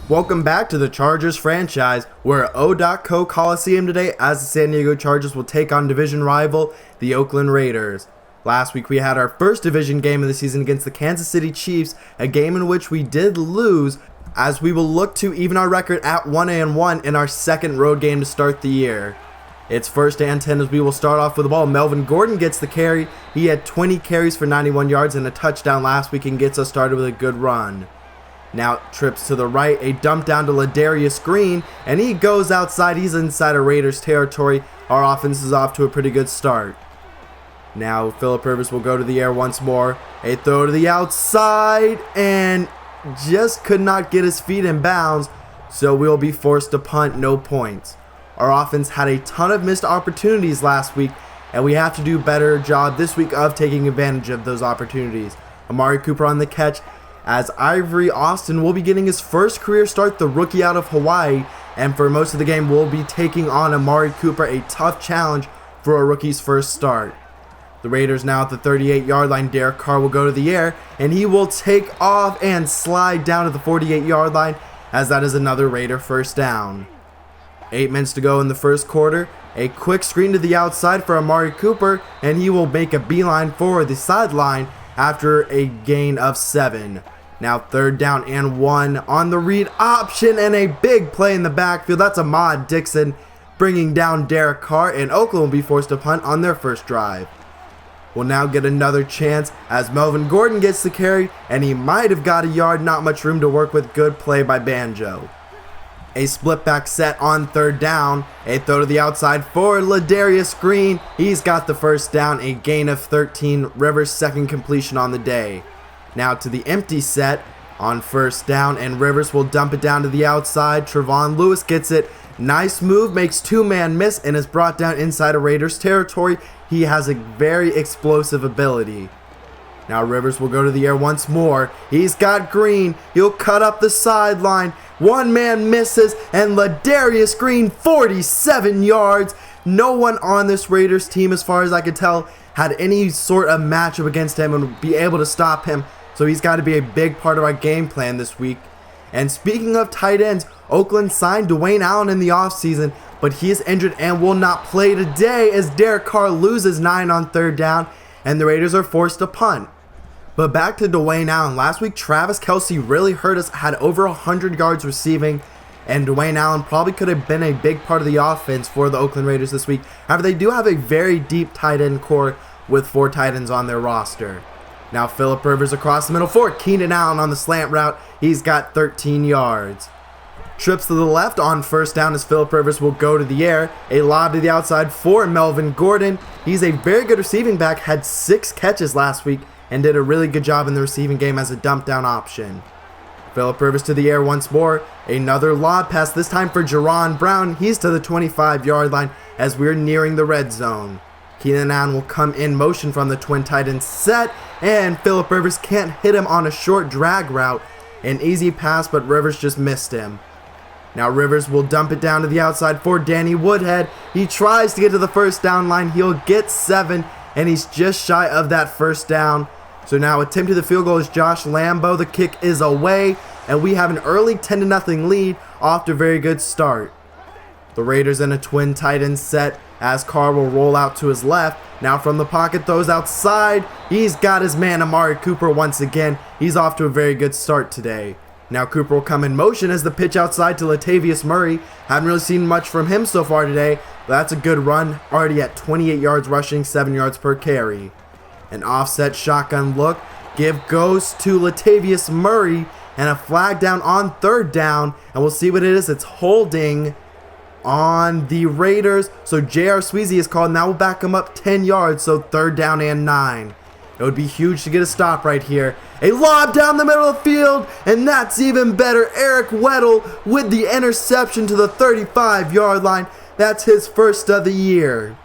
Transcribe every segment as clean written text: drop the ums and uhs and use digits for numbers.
Welcome back to the Chargers franchise. We're at O.Co Coliseum today as the San Diego Chargers will take on division rival, the Oakland Raiders. Last week we had our first division game of the season against the Kansas City Chiefs, a game in which we did lose, as we will look to even our record at 1-1 in our second road game to start the year. It's first and 10 as we will start off with the ball. Melvin Gordon gets the carry. He had 20 carries for 91 yards and a touchdown last week and gets us started with a good run. Now trips to the right, a dump down to Ladarius Green, and he goes outside. He's inside of Raiders territory. Our offense is off to a pretty good start. Now Phillip Rivers will go to the air once more. A throw to the outside, and just could not get his feet in bounds, so we'll be forced to punt, no points. Our offense had a ton of missed opportunities last week, and we have to do a better job this week of taking advantage of those opportunities. Amari Cooper on the catch, as Ivory Austin will be getting his first career start, the rookie out of Hawaii, and for most of the game will be taking on Amari Cooper, a tough challenge for a rookie's first start. The Raiders now at the 38-yard line. Derek Carr will go to the air, and he will take off and slide down to the 48-yard line, as that is another Raider first down. 8 minutes to go in the first quarter. A quick screen to the outside for Amari Cooper, and he will make a beeline for the sideline after a gain of 7. Now third down and 1 on the read option, and a big play in the backfield. That's Ahmad Dixon bringing down Derek Carr, and Oakland will be forced to punt on their first drive. We'll now get another chance as Melvin Gordon gets the carry, and he might have got a yard, not much room to work with. Good play by Banjo. A split back set on third down. A throw to the outside for Ladarius Green. He's got the first down, a gain of 13. Rivers' second completion on the day. Now to the empty set on first down, and Rivers will dump it down to the outside. Trevon Lewis gets it. Nice move, makes two-man miss, and is brought down inside of Raiders territory. He has a very explosive ability. Now Rivers will go to the air once more. He's got Green. He'll cut up the sideline. One man misses, and Ladarius Green, 47 yards. No one on this Raiders team, as far as I could tell, had any sort of matchup against him and would be able to stop him. So he's got to be a big part of our game plan this week. And speaking of tight ends, Oakland signed Dwayne Allen in the offseason, but he is injured and will not play today as Derek Carr loses 9 on third down, and the Raiders are forced to punt. But back to Dwayne Allen. Last week, Travis Kelce really hurt us, had over 100 yards receiving, and Dwayne Allen probably could have been a big part of the offense for the Oakland Raiders this week. However, they do have a very deep tight end core with 4 tight ends on their roster. Now Phillip Rivers across the middle for Keenan Allen on the slant route. He's got 13 yards. Trips to the left on first down as Phillip Rivers will go to the air. A lob to the outside for Melvin Gordon. He's a very good receiving back, had 6 catches last week, and did a really good job in the receiving game as a dump down option. Phillip Rivers to the air once more. Another lob pass, this time for Jerron Brown. He's to the 25-yard line as we're nearing the red zone. Keenan Allen will come in motion from the twin tight end set, and Phillip Rivers can't hit him on a short drag route. An easy pass, but Rivers just missed him. Now Rivers will dump it down to the outside for Danny Woodhead. He tries to get to the first down line. He'll get 7, and he's just shy of that first down. So now attempting the field goal is Josh Lambo. The kick is away, and we have an early 10-0 lead off to a very good start. The Raiders in a twin tight end set as Carr will roll out to his left. Now from the pocket, throws outside. He's got his man Amari Cooper once again. He's off to a very good start today. Now Cooper will come in motion as the pitch outside to Latavius Murray. Haven't really seen much from him so far today, but that's a good run. Already at 28 yards rushing, 7 yards per carry. An offset shotgun look. Give goes to Latavius Murray, and a flag down on third down. And we'll see what it is. It's holding on the Raiders. So J.R. Sweezy is called. Now we'll back him up 10 yards. So third down and 9. It would be huge to get a stop right here. A lob down the middle of the field, and that's even better. Eric Weddle with the interception to the 35-yard line. That's his first of the year.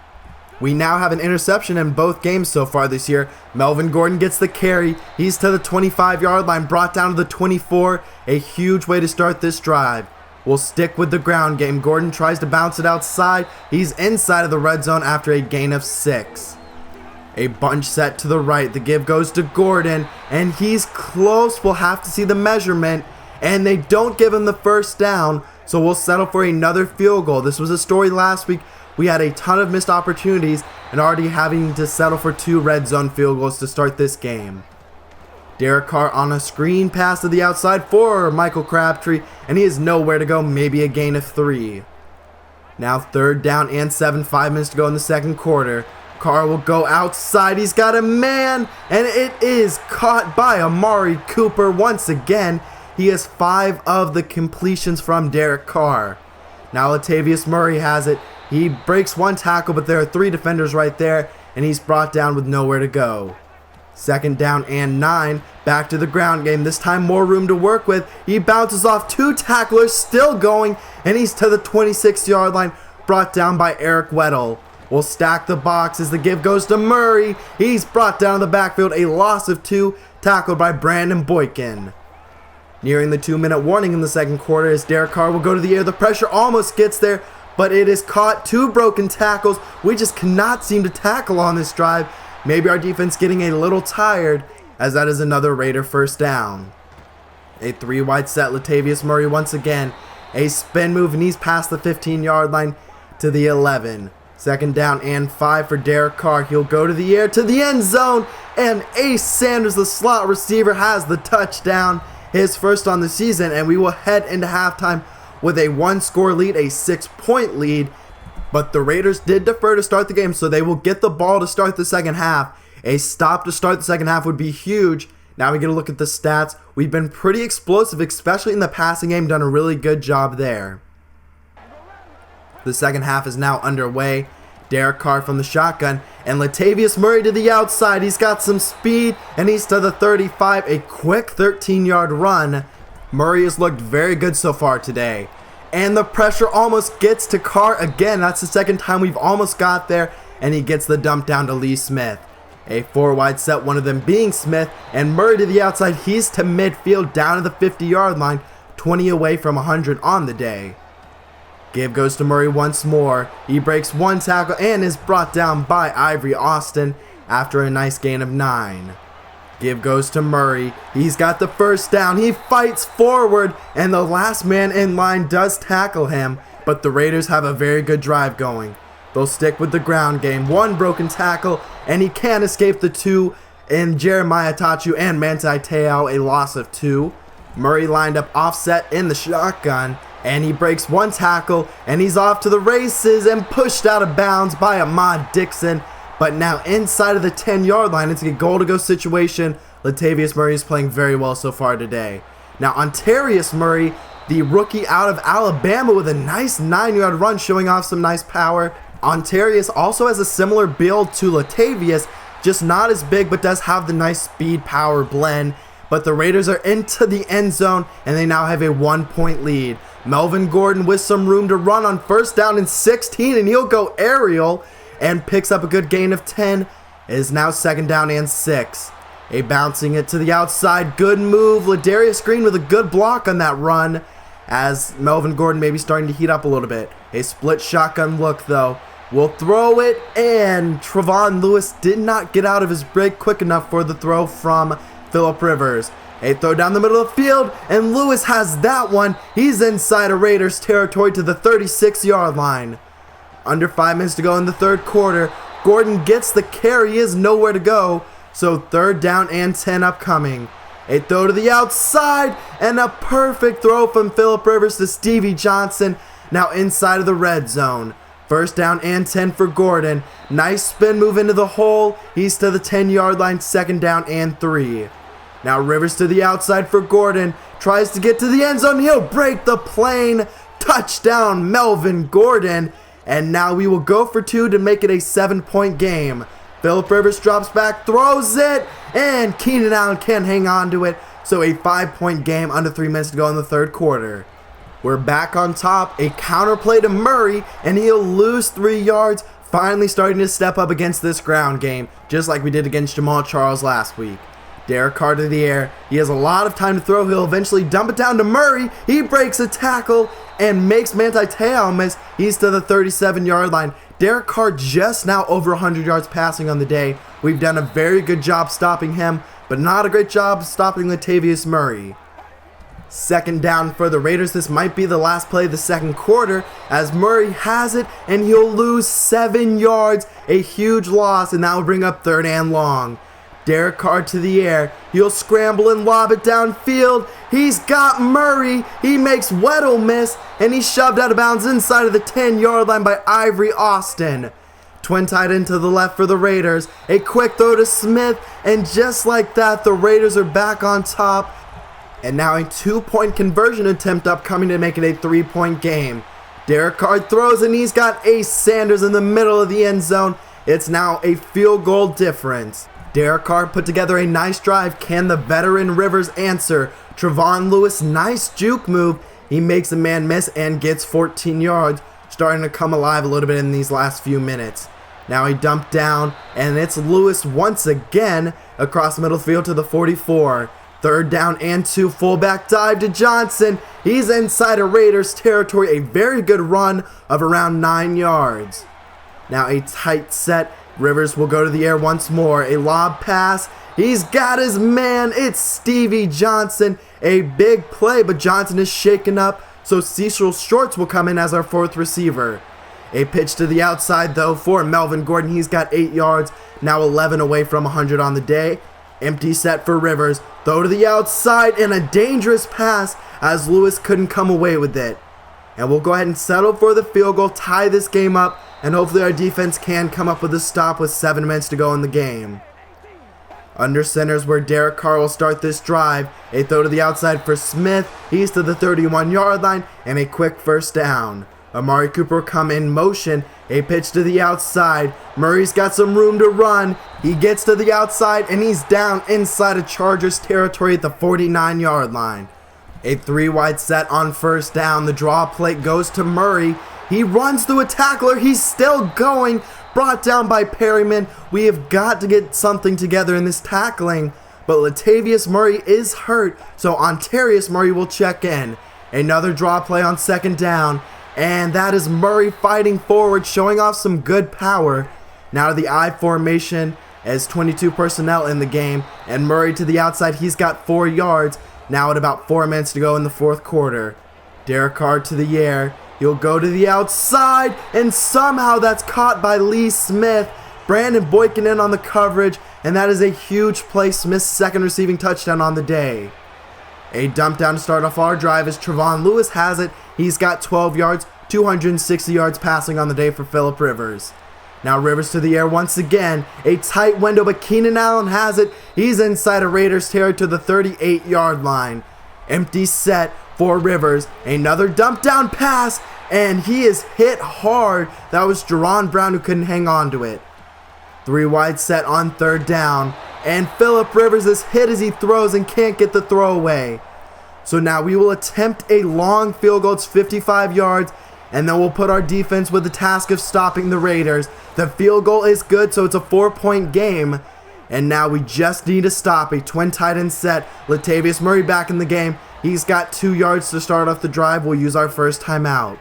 We now have an interception in both games so far this year. Melvin Gordon gets the carry. He's to the 25-yard line, brought down to the 24. A huge way to start this drive. We'll stick with the ground game. Gordon tries to bounce it outside. He's inside of the red zone after a gain of 6. A bunch set to the right. The give goes to Gordon, and he's close. We'll have to see the measurement. and they don't give him the first down, so we'll settle for another field goal. This was a story last week. We had a ton of missed opportunities and already having to settle for 2 red zone field goals to start this game. Derek Carr on a screen pass to the outside for Michael Crabtree, and he has nowhere to go, maybe a gain of 3. Now 3rd down and 7, 5 minutes to go in the second quarter. Carr will go outside, he's got a man, and it is caught by Amari Cooper once again. He has 5 of the completions from Derek Carr. Now Latavius Murray has it. He breaks 1 tackle, but there are 3 defenders right there, and he's brought down with nowhere to go. 2nd down and 9, back to the ground game, this time more room to work with. He bounces off 2 tacklers, still going, and he's to the 26-yard line, brought down by Eric Weddle. We'll stack the box as the give goes to Murray. He's brought down in the backfield, a loss of 2, tackled by Brandon Boykin. Nearing the 2-minute warning in the second quarter as Derek Carr will go to the air. The pressure almost gets there, but it is caught. 2 broken tackles. We just cannot seem to tackle on this drive. Maybe our defense getting a little tired, as that is another Raider first down. A 3-wide set, Latavius Murray once again. A spin move, and he's past the 15-yard line to the 11. 2nd down and 5 for Derek Carr. He'll go to the air to the end zone, and Ace Sanders, the slot receiver, has the touchdown. His first on the season, and we will head into halftime with a 1-score lead, a 6-point lead. But the Raiders did defer to start the game, so they will get the ball to start the second half. A stop to start the second half would be huge. Now we get a look at the stats. We've been pretty explosive, especially in the passing game, done a really good job there. The second half is now underway. Derek Carr from the shotgun, and Latavius Murray to the outside. He's got some speed, and he's to the 35, a quick 13-yard run. Murray has looked very good so far today. And the pressure almost gets to Carr again. That's the second time we've almost got there, and he gets the dump down to Lee Smith. A 4-wide set, one of them being Smith, and Murray to the outside. He's to midfield down to the 50-yard line, 20 away from 100 on the day. Give goes to Murray once more. He breaks 1 tackle and is brought down by Ivory Austin after a nice gain of 9. Give goes to Murray. He's got the first down. He fights forward, and the last man in line does tackle him, but the Raiders have a very good drive going. They'll stick with the ground game. 1 broken tackle, and he can't escape the 2 in Jeremiah Tachu and Manti Te'o, a loss of 2. Murray lined up offset in the shotgun, and he breaks 1 tackle, and he's off to the races and pushed out of bounds by Ahmad Dixon. But now inside of the 10-yard line, it's a goal-to-go situation. Latavius Murray is playing very well so far today. Now Ontarius Murray, the rookie out of Alabama, with a nice 9-yard run, showing off some nice power. Ontarius also has a similar build to Latavius, just not as big, but does have the nice speed-power blend. But the Raiders are into the end zone, and they now have a 1-point lead. Melvin Gordon with some room to run on 1st down and 16, and he'll go aerial and picks up a good gain of 10. It is now 2nd down and 6. A bouncing it to the outside, good move. Ladarius Green with a good block on that run, as Melvin Gordon may be starting to heat up a little bit. A split shotgun look though. Will throw it, and Trevon Lewis did not get out of his break quick enough for the throw from Phillip Rivers. A throw down the middle of the field, and Lewis has that one. He's inside of Raiders territory to the 36-yard line. Under 5 minutes to go in the third quarter. Gordon gets the carry. He has nowhere to go. So 3rd down and 10 upcoming. A throw to the outside, and a perfect throw from Phillip Rivers to Stevie Johnson. Now inside of the red zone. 1st down and 10 for Gordon. Nice spin move into the hole. He's to the 10-yard line. 2nd down and 3. Now Rivers to the outside for Gordon. Tries to get to the end zone. He'll break the plane. Touchdown, Melvin Gordon. And now we will go for 2 to make it a 7-point game. Phillip Rivers drops back, throws it, and Keenan Allen can't hang on to it. So a 5-point game under 3 minutes to go in the third quarter. We're back on top. A counter play to Murray, and he'll lose 3 yards. Finally starting to step up against this ground game, just like we did against Jamal Charles last week. Derek Carr to the air. He has a lot of time to throw. He'll eventually dump it down to Murray. He breaks a tackle and makes Manti Te'o miss. He's to the 37-yard line. Derek Carr just now over 100 yards passing on the day. We've done a very good job stopping him, but not a great job stopping Latavius Murray. Second down for the Raiders. This might be the last play of the second quarter as Murray has it and he'll lose 7 yards. A huge loss, and that will bring up 3rd and long. Derek Carr to the air. He'll scramble and lob it downfield. He's got Murray. He makes Weddle miss, and he's shoved out of bounds inside of the 10-yard line by Ivory Austin. Twin tight end to the left for the Raiders. A quick throw to Smith, and just like that, the Raiders are back on top. And now a 2-point conversion attempt upcoming to make it a 3-point game. Derek Carr throws, and he's got Ace Sanders in the middle of the end zone. It's now a field goal difference. Derek Carr put together a nice drive. Can the veteran Rivers answer? Trevon Lewis, nice juke move. He makes a man miss and gets 14 yards. Starting to come alive a little bit in these last few minutes. Now he dumped down, and it's Lewis once again across the middle field to the 44. 3rd down and 2, fullback dive to Johnson. He's inside of Raiders territory. A very good run of around 9 yards. Now a tight set. Rivers will go to the air once more. A lob pass. He's got his man. It's Stevie Johnson. A big play, but Johnson is shaken up, so Cecil Shorts will come in as our 4th receiver. A pitch to the outside, though, for Melvin Gordon. He's got 8 yards. Now 11 away from 100 on the day. Empty set for Rivers. Throw to the outside, and a dangerous pass as Lewis couldn't come away with it. And we'll go ahead and settle for the field goal, tie this game up, and hopefully our defense can come up with a stop with 7 minutes to go in the game. Under center is where Derek Carr will start this drive. A throw to the outside for Smith. He's to the 31-yard line, and a quick 1st down. Amari Cooper will come in motion. A pitch to the outside. Murray's got some room to run. He gets to the outside, and he's down inside of Chargers territory at the 49-yard line. A 3-wide set on 1st down. The draw plate goes to Murray. He runs through a tackler. He's still going. Brought down by Perryman. We have got to get something together in this tackling. But Latavius Murray is hurt, so Ontarius Murray will check in. Another draw play on 2nd down. And that is Murray fighting forward, showing off some good power. Now to the I formation as 22 personnel in the game. And Murray to the outside. He's got 4 yards. Now at about 4 minutes to go in the 4th quarter. Derek Carr to the air. He'll go to the outside, and somehow that's caught by Lee Smith. Brandon Boykin in on the coverage, and that is a huge play. Smith's 2nd receiving touchdown on the day. A dump down to start off our drive as Trevon Lewis has it. He's got 12 yards, 260 yards passing on the day for Phillip Rivers. Now Rivers to the air once again. A tight window, but Keenan Allen has it. He's inside of Raiders territory to the 38-yard line. Empty set for Rivers. Another dump down pass, and he is hit hard. That was Jerron Brown who couldn't hang on to it. 3-wide set on 3rd down, and Phillip Rivers is hit as he throws and can't get the throw away. So now we will attempt a long field goal. It's 55 yards, and then we'll put our defense with the task of stopping the Raiders. The field goal is good, so it's a 4-point game. And now we just need to stop a twin tight end set. Latavius Murray back in the game. He's got 2 yards to start off the drive. We'll use our first timeout.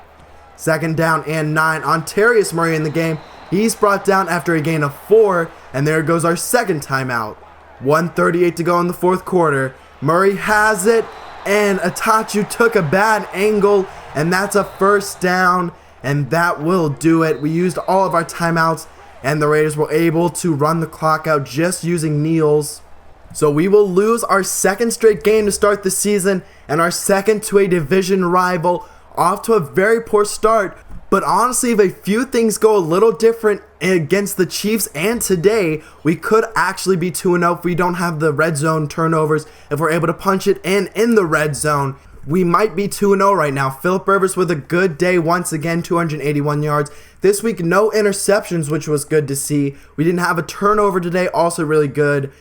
2nd down and 9. Ontarius Murray in the game. He's brought down after a gain of 4. And there goes our 2nd timeout. 1:38 to go in the 4th quarter. Murray has it. And Atachu took a bad angle. And that's a 1st down. And that will do it. We used all of our timeouts. And the Raiders were able to run the clock out just using kneels. So we will lose our 2nd straight game to start the season, and our 2nd to a division rival. Off to a very poor start, but honestly, if a few things go a little different against the Chiefs and today, we could actually be 2-0 if we don't have the red zone turnovers. If we're able to punch it in the red zone, we might be 2-0 right now. Phillip Rivers with a good day once again, 281 yards. This week, no interceptions, which was good to see. We didn't have a turnover today, also really good.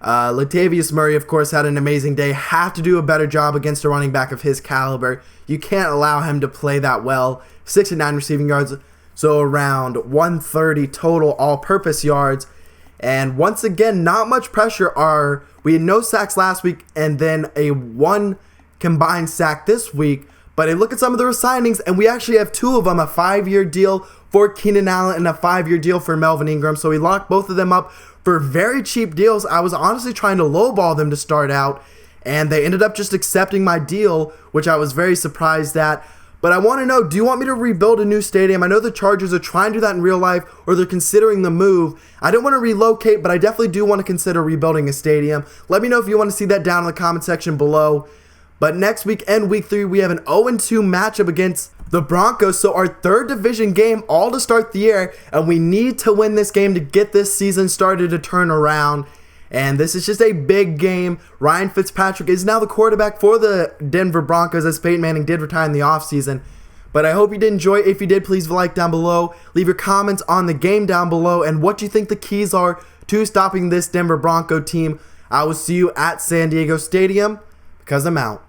Latavius Murray, of course, had an amazing day. Have to do a better job against a running back of his caliber. You can't allow him to play that well. 69 receiving yards, so around 130 total all-purpose yards. And once again, not much pressure. We had no sacks last week, and then a 1 combined sack this week. But I look at some of the signings, and we actually have 2 of them, a 5-year deal for Keenan Allen and a 5-year deal for Melvin Ingram. So we locked both of them up for very cheap deals. I was honestly trying to lowball them to start out, and they ended up just accepting my deal, which I was very surprised at. But I want to know, do you want me to rebuild a new stadium? I know the Chargers are trying to do that in real life, or they're considering the move. I don't want to relocate, but I definitely do want to consider rebuilding a stadium. Let me know if you want to see that down in the comment section below. But next week and week 3, we have an 0-2 matchup against the Broncos. So our third division game, all to start the year, and we need to win this game to get this season started to turn around. And this is just a big game. Ryan Fitzpatrick is now the quarterback for the Denver Broncos, as Peyton Manning did retire in the offseason. But I hope you did enjoy. If you did, please leave a like down below. Leave your comments on the game down below and what you think the keys are to stopping this Denver Bronco team. I will see you at San Diego Stadium, because I'm out.